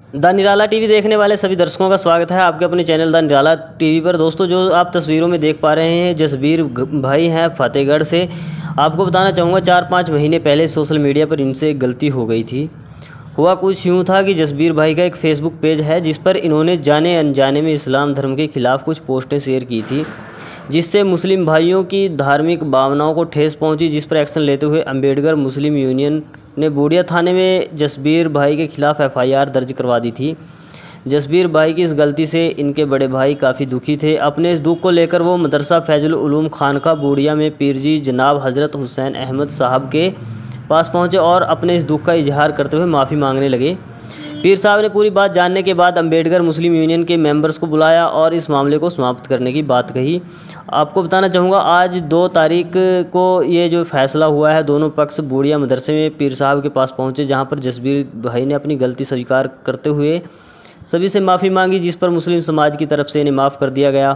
The Nirala TV देखने वाले सभी दर्शकों का स्वागत है आपके अपने चैनल द निराला टीवी पर। दोस्तों, जो आप तस्वीरों में देख पा रहे हैं, जसबीर भाई हैं फतेहगढ़ से। आपको बताना चाहूँगा 4-5 महीने पहले सोशल मीडिया पर इनसे एक गलती हो गई थी। हुआ कुछ यूँ था कि जसबीर भाई का एक फेसबुक पेज है जिस पर इन्होंने जाने अनजाने में इस्लाम धर्म के खिलाफ कुछ पोस्टें शेयर की थी, जिससे मुस्लिम भाइयों की धार्मिक भावनाओं को ठेस पहुंची, जिस पर एक्शन लेते हुए अम्बेडकर मुस्लिम यूनियन ने बूडिया थाने में जसबीर भाई के खिलाफ FIR दर्ज करवा दी थी। जसबीर भाई की इस गलती से इनके बड़े भाई काफ़ी दुखी थे। अपने इस दुख को लेकर वो मदरसा फैजुल उलूम खानका बूडिया में पीरजी जनाब हज़रत हुसैन अहमद साहब के पास पहुँचे और अपने इस दुख का इजहार करते हुए माफ़ी मांगने लगे। पीर साहब ने पूरी बात जानने के बाद अम्बेडकर मुस्लिम यूनियन के मेंबर्स को बुलाया और इस मामले को समाप्त करने की बात कही। आपको बताना चाहूँगा आज 2 तारीख को ये जो फैसला हुआ है, दोनों पक्ष बूडिया मदरसे में पीर साहब के पास पहुँचे, जहाँ पर जसबीर भाई ने अपनी गलती स्वीकार करते हुए सभी से माफ़ी मांगी, जिस पर मुस्लिम समाज की तरफ से इन्हें माफ़ कर दिया गया।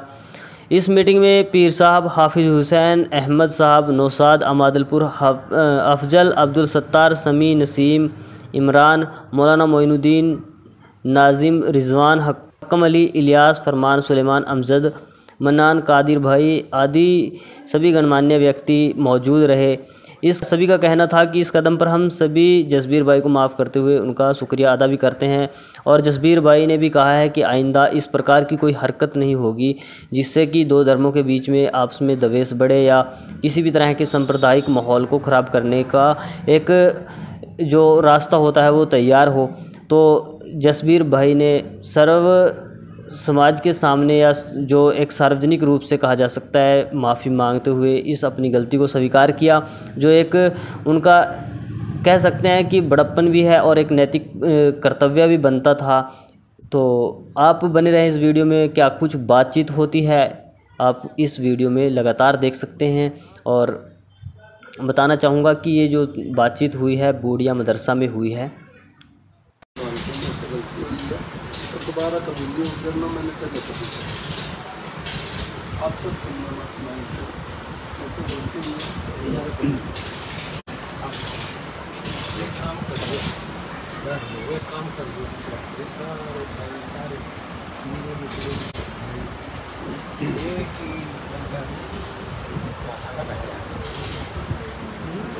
इस मीटिंग में पीर साहब, हाफिज़ हुसैन अहमद साहब, नौसाद अमादलपुर, अफजल, अब्दुल सत्तार, समी, नसीम, इमरान, मौलाना मोइनुद्दीन, नाजिम, रिजवान, हकम अली, इलियास, फरमान, सुलेमान, अमजद, मन्नान, कादिर भाई आदि सभी गणमान्य व्यक्ति मौजूद रहे। इस सभी का कहना था कि इस कदम पर हम सभी जसबीर भाई को माफ़ करते हुए उनका शुक्रिया अदा भी करते हैं, और जसबीर भाई ने भी कहा है कि आइंदा इस प्रकार की कोई हरकत नहीं होगी जिससे कि 2 धर्मों के बीच में आपस में द्वेष बढ़े या किसी भी तरह के सांप्रदायिक माहौल को ख़राब करने का एक जो रास्ता होता है वो तैयार हो। तो जसबीर भाई ने सर्व समाज के सामने या जो एक सार्वजनिक रूप से कहा जा सकता है माफ़ी मांगते हुए इस अपनी गलती को स्वीकार किया, जो एक उनका कह सकते हैं कि बड़प्पन भी है और एक नैतिक कर्तव्य भी बनता था। तो आप बने रहें इस वीडियो में, क्या कुछ बातचीत होती है आप इस वीडियो में लगातार देख सकते हैं। और बताना चाहूँगा कि ये जो बातचीत हुई है बूडिया मदरसा में हुई है। दोबारा कबूली करना मैंने क्या आप सब ऐसे बोलते हैं। काम कर दो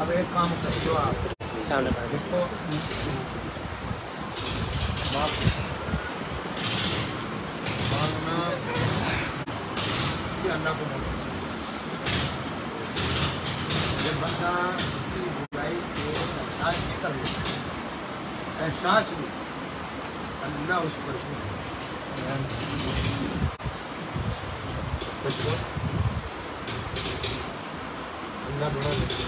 अब एक काम कर दो आप सामने देखो अल्लाह को जब बंदा की बुराई से एहसास नहीं कर लेता, एहसास में अल्लाह उस पर अल्लाह बड़ा लगता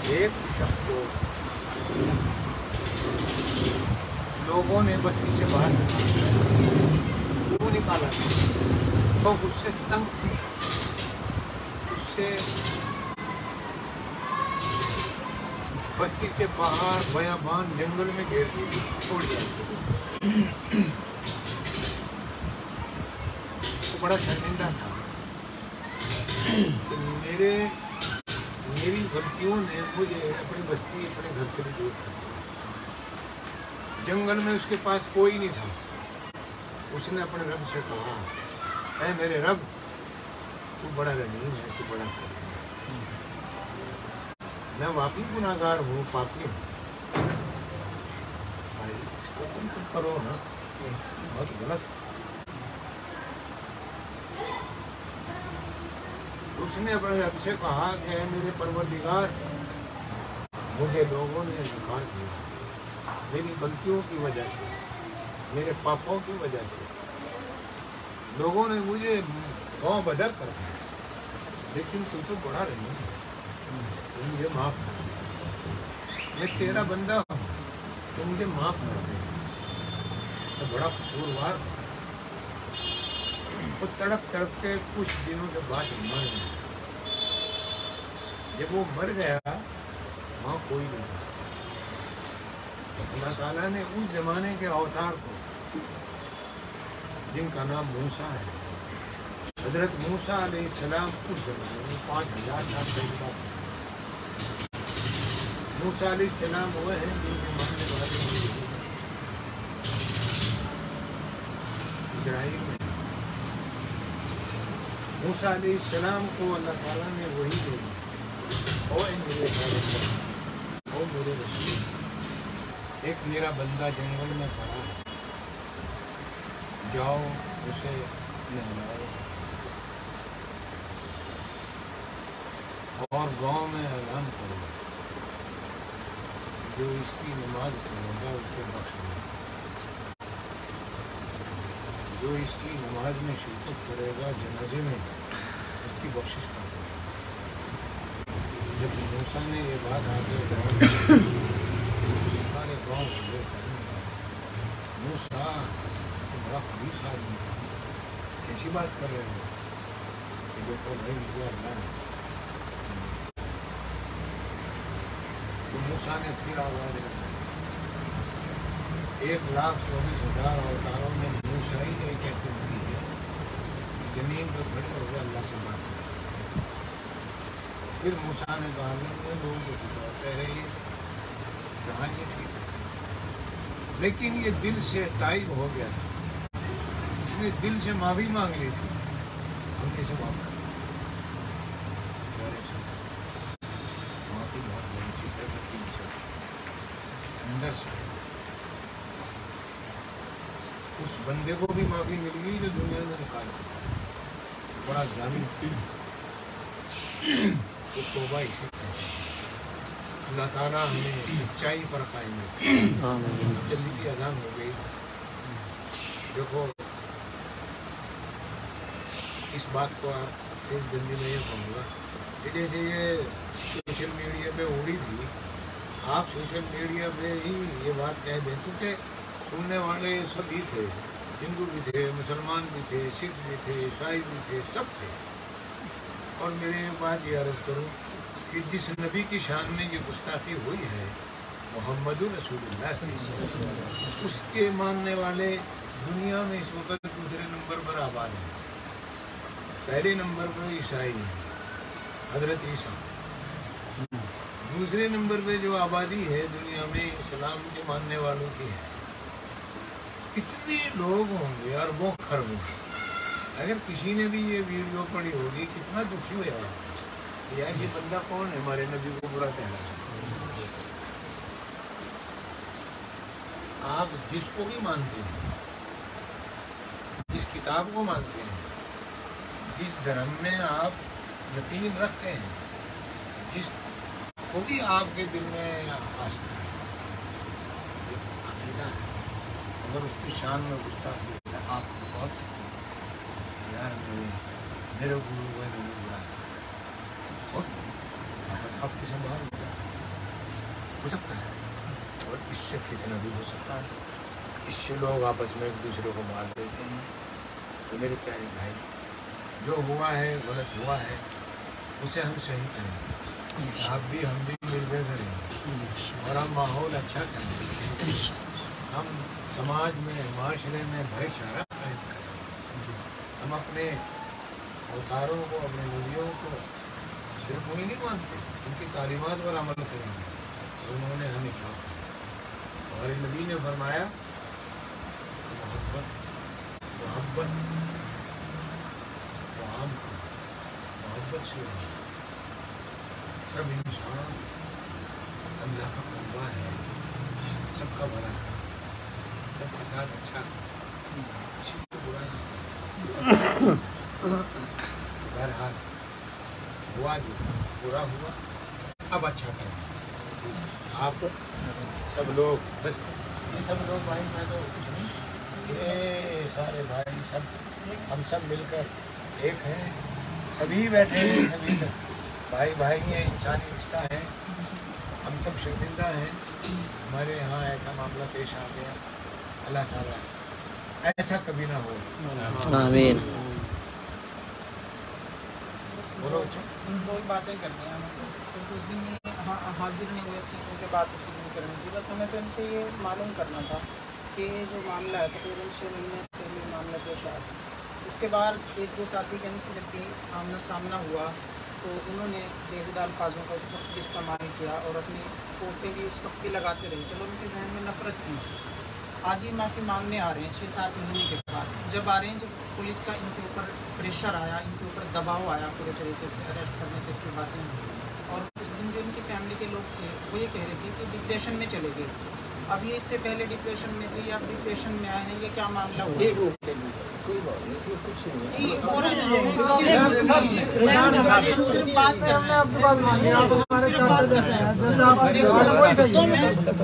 है। एक शख्स को लोगों ने बस्ती से बाहर निकाला, तो उससे तंग थे, उससे बस्ती से बाहर बयाबान जंगल में घेर दी, छोड़ दिया। तो बड़ा शर्मिंदा था कि मेरी गलतियों ने मुझे अपनी बस्ती अपने घर से भी दूर कर दिया। जंगल में उसके पास कोई नहीं था। उसने अपने रब से कहा, ऐ मेरे रब, तू बड़ा रहीम है, तू बड़ा करीम है, मैं वाकई गुनाहगार हूँ, पापी हूँ, इसको तुम करो ना, बहुत गलत। उसने अपने रब से कहा कि ऐ मेरे परवरदिगार, मुझे लोगों ने इनकार किया मेरी गलतियों की वजह से, मेरे पापों की वजह से लोगों ने मुझे गाँव बदर कर दिया, लेकिन तू तो बड़ा रही है, तू मुझे माफ़ कर दे, मैं तेरा बंदा हूँ, तू मुझे माफ़ कर दे। तो बड़ा कसूरवार वो तड़प तड़प के कुछ दिनों के बाद मर गया। जब वो मर गया वहाँ कोई नहीं। अल्लाह ताला ने उस जमाने के अवतार को, जिनका नाम मूसा है, हजरत मूसा अलैहिस्सलाम, उस जमाने में 5000 साल पहले बात। मूसा अलैहिस्सलाम वो हैं जिनके मानने वाले चढ़ाई में मूसा अलैहिस्सलाम को अल्लाह ताला ने वही दी, ओ मेरे रसूल, एक मेरा बंदा जंगल में पड़ा है, जाओ उसे नहलाओ और गांव में ऐलान करो, जो इसकी नमाज पढ़ेगा उसे बख्श दो, जो इसकी नमाज में शिरकत करेगा जनाजे में उसकी बख्शिश कर दो। जब मूसा ने ये बात आगे सारे गाँव को लेकर मूसा तो बड़ा खबीस आदमी, ऐसी बात कर रहे हो कि देखो भाई मुझे अल्लाह ने। तो मूसा ने फिर आवाज लगाई, 1,24,000 अवतारों में मूसा ही एक ऐसी नबी है जमीन पर खड़े हो गए अल्लाह से बात कर। फिर मूसा ने कहा मैं लोगों को कुछ और कह रही है, कहाँ ये ठीक है, लेकिन ये दिल से ताइब हो गया था, इसने दिल से माफी मांग ली थी, हमने इसे माफ कर दिया। माफी बहुत बड़ी चीज है, दिल से अंदर से। उस बंदे को भी माफी मिल गई जो दुनिया में निकाल दिया, बड़ा जालिम तो तौबा इसे कहते हैं। अल्लाह ताला हमें सच्चाई पर कायम रखे। जल्दी की अजान हो गई। देखो इस बात को आप फिर जल्दी में ये कहूँगा कि जैसे ये सोशल मीडिया पे उड़ी थी, आप सोशल मीडिया पे ही ये बात कह दें, क्योंकि सुनने वाले सभी थे, हिंदू भी थे, मुसलमान भी थे, सिख भी थे, ईसाई भी थे, सब थे। और मेरे बात ये अर्ज करूँ कि जिस नबी की शान में ये गुस्ताखी हुई है मोहम्मद रसूलुल्लाह, उसके मानने वाले दुनिया में इस वक्त दूसरे नंबर पर आबाद हैं। पहले नंबर पर ईसाई है, हजरत ईसा। दूसरे नंबर पे जो आबादी है दुनिया में इस्लाम के मानने वालों की है। कितने लोग होंगे, अरबों खरबों। अगर किसी ने भी ये वीडियो पढ़ी होगी, कितना दुखी हुआ यार, ये बंदा कौन है हमारे नबी को बुरा कहना। आप जिसको भी मानते हैं, जिस किताब को मानते हैं, जिस धर्म में आप यकीन रखते हैं, जिसको भी आपके दिल में आस्था है, अकीदा है, अगर उसकी शान में गुस्ताखी है, आप बहुत यार मेरे गुरु बुरा आपकी संभाल हो सकता है, और इससे फितना भी हो सकता है, इससे लोग आपस में एक दूसरे को मार देते हैं। तो मेरे प्यारे भाई, जो हुआ है गलत हुआ है, उसे हम सही करेंगे, आप भी हम भी मिलकर करेंगे, और हम माहौल अच्छा करेंगे, हम समाज में माशरे में भाईचारा कायम करेंगे। हम अपने अवतारों को, अपने नबियों को सिर्फ वही नहीं मानते, उनकी तालीमात पर अमल करेंगे। उन्होंने हमें क्या कहा, हमारे नबी ने फरमाया मोहब्बत मोहब्बत तो आम करो, मोहब्बत से रहो। सब इंसान अल्लाह का कुर्बा है, सबका भला करो, सबके साथ अच्छा करो, किसी को बुरा नहीं करो। बहरहाल हुआ जो बुरा हुआ, अब अच्छा करें। आप सब लोग, बस ये सब लोग भाई, मैं तो कुछ नहीं, ये सारे भाई सब, हम सब मिलकर एक हैं, सभी बैठे हैं, सभी भाई भाई हैं, इंसानी रिश्ता है, हम सब शर्मिंदा हैं। हमारे यहाँ ऐसा मामला पेश आ गया, अल्लाह ताला ऐसा कभी ना हो, आमीन। बोलो। दो ही बातें करनी हैं, तो कुछ दिन हाजिर नहीं हुए थे, उनके बाद उसी दिन करनी थी। बस हमें तो इनसे ये मालूम करना था कि जो मामला है तकरीबन 6 महीने पहले मामला पेश आया। उसके बाद 1-2 साथी कहने से जब भी आमना सामना हुआ तो उन्होंने बेहुदा अल्फाजों का उस वक्त इस्तेमाल किया और अपनी पोस्टें भी उस वक्त भी लगाते रहे। चलो उनके जहन में नफरत थी, आज ये माफ़ी मांगने आ रहे हैं 6-7 महीने के बाद। जब आ रहे हैं, जब पुलिस का इनके ऊपर प्रेशर आया, इनके ऊपर दबाव आया पूरे तरीके से, अरेस्ट करने तक की बातें हुई। और उस दिन जो इनकी फैमिली के लोग थे वो ये कह रहे थे कि डिप्रेशन में चले गए। अब ये इससे पहले डिप्रेशन में थे या डिप्रेशन में आए हैं, ये क्या मामला हुआ?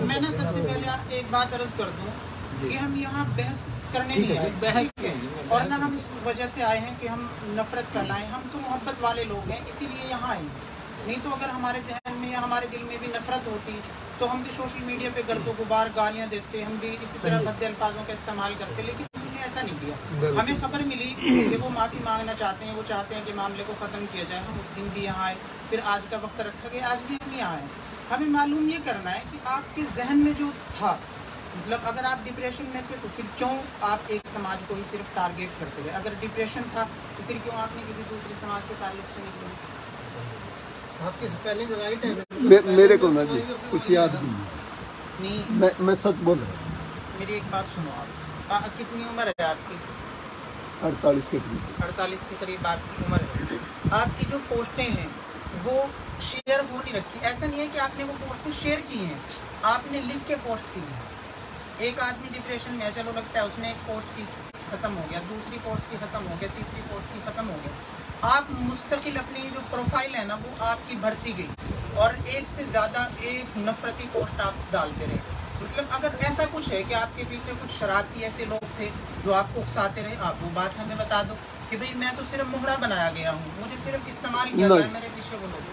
मैं ना सबसे पहले आपको एक बात अर्ज कर दूं कि हम यहाँ बहस करने नहीं आए, बहस के, और ना हम इस वजह से आए हैं कि हम नफरत फैलाएं। हम तो मोहब्बत वाले लोग हैं, इसीलिए यहाँ आए। नहीं तो अगर हमारे जहन में या हमारे दिल में भी नफरत होती तो हम भी सोशल मीडिया पे गर्दों गुबार गालियाँ देते, हम भी इसी तरह भद्दे अल्फाजों का इस्तेमाल करते, लेकिन हमने ऐसा नहीं किया। हमें खबर मिली कि वो माफ़ी मांगना चाहते हैं, वो चाहते हैं कि मामले को ख़त्म किया जाए। हम उस दिन भी यहाँ आए, फिर आज का वक्त रखा गया, आज भी हम यहाँ आए। हमें मालूम ये करना है कि आपके जहन में जो था, मतलब अगर आप डिप्रेशन में थे तो फिर क्यों आप एक समाज को ही सिर्फ टारगेट करते रहे? अगर डिप्रेशन था तो फिर क्यों आपने किसी दूसरे समाज के ताल्लुक से निकले? आपकी स्पेलिंग राइट है? मेरे को ना जी कुछ याद नहीं, मैं सच बोल रहा हूँ। मेरी एक बात सुनो, आप कितनी उम्र है आपकी? 48 के करीब। 48 के करीब आपकी उम्र है। आपकी जो पोस्टें हैं वो शेयर हो नहीं रखी। ऐसा नहीं है कि आपने वो पोस्टें शेयर की हैं, आपने लिख के पोस्ट की है। एक आदमी डिप्रेशन में है, चलो लगता है उसने एक पोस्ट की, ख़त्म हो गया, दूसरी पोस्ट की ख़त्म हो गया, तीसरी पोस्ट की ख़त्म हो गया। आप मुस्तकिल अपनी जो प्रोफाइल है ना वो आपकी बढ़ती गई, और एक से ज़्यादा एक नफरती पोस्ट आप डालते रहे। मतलब अगर ऐसा कुछ है कि आपके पीछे कुछ शरारती ऐसे लोग थे जो आपको उकसाते रहे, आप वो बात हमें बता दो कि भाई मैं तो सिर्फ मोहरा बनाया गया हूँ, मुझे सिर्फ इस्तेमाल किया गया, मेरे पीछे वो लोग।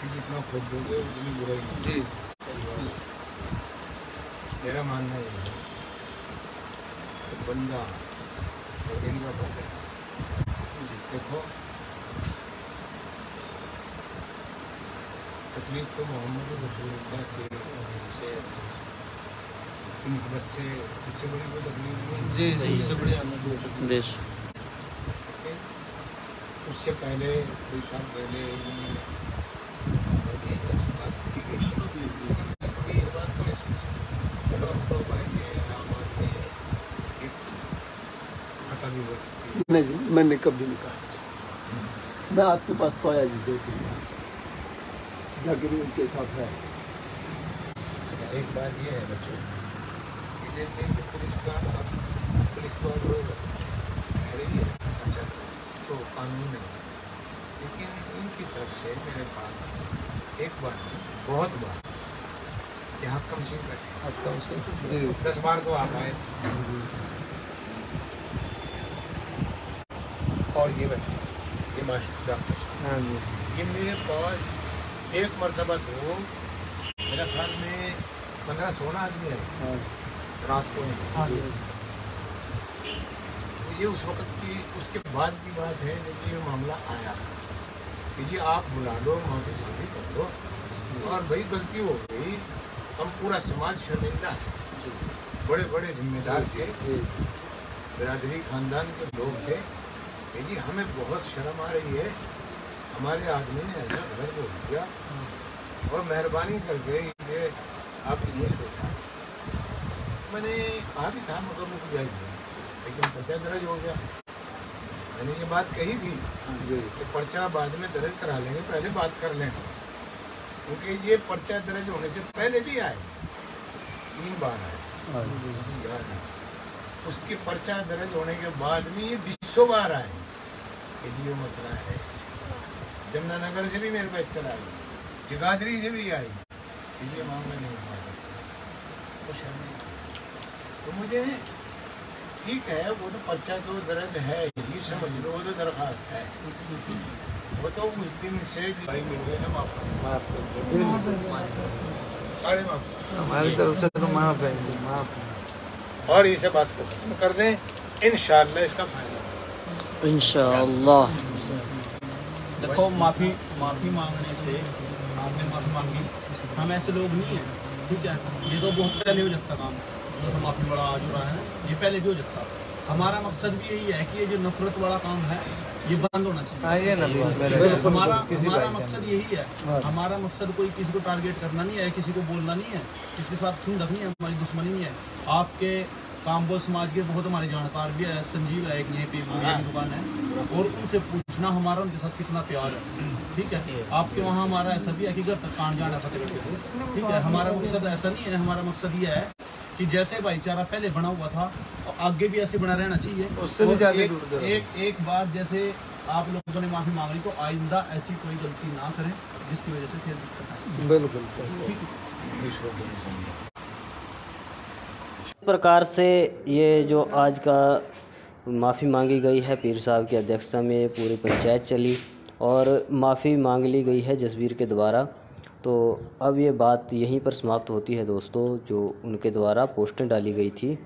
जितना खोद दोगे उतनी बुराई जी। मेरा मानना है कि बंदा शरीर का बंदा है। देखो तकलीफ तो मोहम्मद रसूलुल्लाह के से निस्बत से उससे बड़ी कोई तकलीफ नहीं जी, उससे बड़ी देश उससे पहले कोई साल पहले नहीं जी, मैंने कभी नहीं कहा। मैं आपके पास तो आया जी 2-3 बार, जाकर उनके साथ आया जी। अच्छा, एक बात ये है बच्चों कि जैसे कि पुलिस को कह रही है अच्छा तो कानून है, लेकिन इनकी तरफ से मेरे पास एक बार बहुत बार कि आप कम से कम 10 बार तो आप आए और ये मास्टर डॉक्टर ये मेरे पास एक मरतबा तो मेरा ख्याल में 15-16 आदमी है रात को। तो ये उस वक्त की उसके बाद की बात है जब ये मामला आया कि जी आप बुला लो, माफी शादी कर लो, और भाई गलती हो गई, हम पूरा समाज शर्मिंदा है। बड़े बड़े जिम्मेदार थे, बिरादरी खानदान के लोग थे कि जी हमें बहुत शर्म आ रही है, हमारे आदमी ने ऐसा गलत बोल दिया, और मेहरबानी करके इसे आप ये सोचा। मैंने कहा भी था मगर रुक जाएगी, लेकिन पर्चा दर्ज हो गया। मैंने ये बात कही थी कि पर्चा बाद में दर्ज करा लेंगे, पहले बात कर लें, क्योंकि ये पर्चा दर्ज होने से पहले भी आए, 3 बार आए, उसके पर्चा दर्ज होने के बाद में ये 20 बार आए। यदि ये मसला है, जमुनानगर से भी मेरे पास चला आई, जगाधरी से भी आई, ये मामला नहीं हो पाता। तो मुझे ठीक है, वो तो पर्चा तो दर्ज है ही, समझ लो, वो तो दरख्वास्त है, वो तो उस दिन से भाई मिल गए ना, हमारी तरफ से तो माफ है, और इसे बात को खत्म कर दें, इंशाअल्लाह इसका फायदा इंशाअल्लाह। देखो माफ़ी मांगने से आपने माफ़ी मांगी, हम ऐसे लोग नहीं हैं, ठीक है। ये तो बहुत पहले हो जाता काम, जैसे माफ़ी बड़ा आज हो रहा है, ये पहले भी हो जाता। हमारा मकसद भी यही है कि ये जो नफरत वाला काम है ये बंद होना चाहिए। हमारा मकसद यही है, हमारा मकसद कोई किसी को टारगेट करना नहीं है, किसी को बोलना नहीं है, किसी के साथ खुंदक नहीं है, हमारी दुश्मनी नहीं है। आपके कामबो समाज के बहुत हमारे जानकार भी है, संजीव है एक यहीं पे की दुकान है, और उनसे पूछना हमारा उनके साथ कितना प्यार है। ठीक है, आपके वहाँ हमारा ऐसा भी है कि घर तक कांड जाना फतेहगढ़। ठीक है, हमारा मकसद ऐसा नहीं है, हमारा मकसद ये है कि जैसे भाईचारा पहले बना हुआ था और आगे भी ऐसे बना रहना चाहिए। उससे भी ज्यादा एक बार जैसे आप लोगों ने माफी मांग ली तो आइंदा ऐसी कोई गलती ना करें जिसकी वजह से फिर दिक्कत आए। बिल्कुल इस प्रकार से ये जो आज का माफ़ी मांगी गई है पीर साहब की अध्यक्षता में पूरी पंचायत चली और माफ़ी मांग ली गई है जसबीर के द्वारा। तो अब ये बात यहीं पर समाप्त होती है दोस्तों, जो उनके द्वारा पोस्टें डाली गई थी।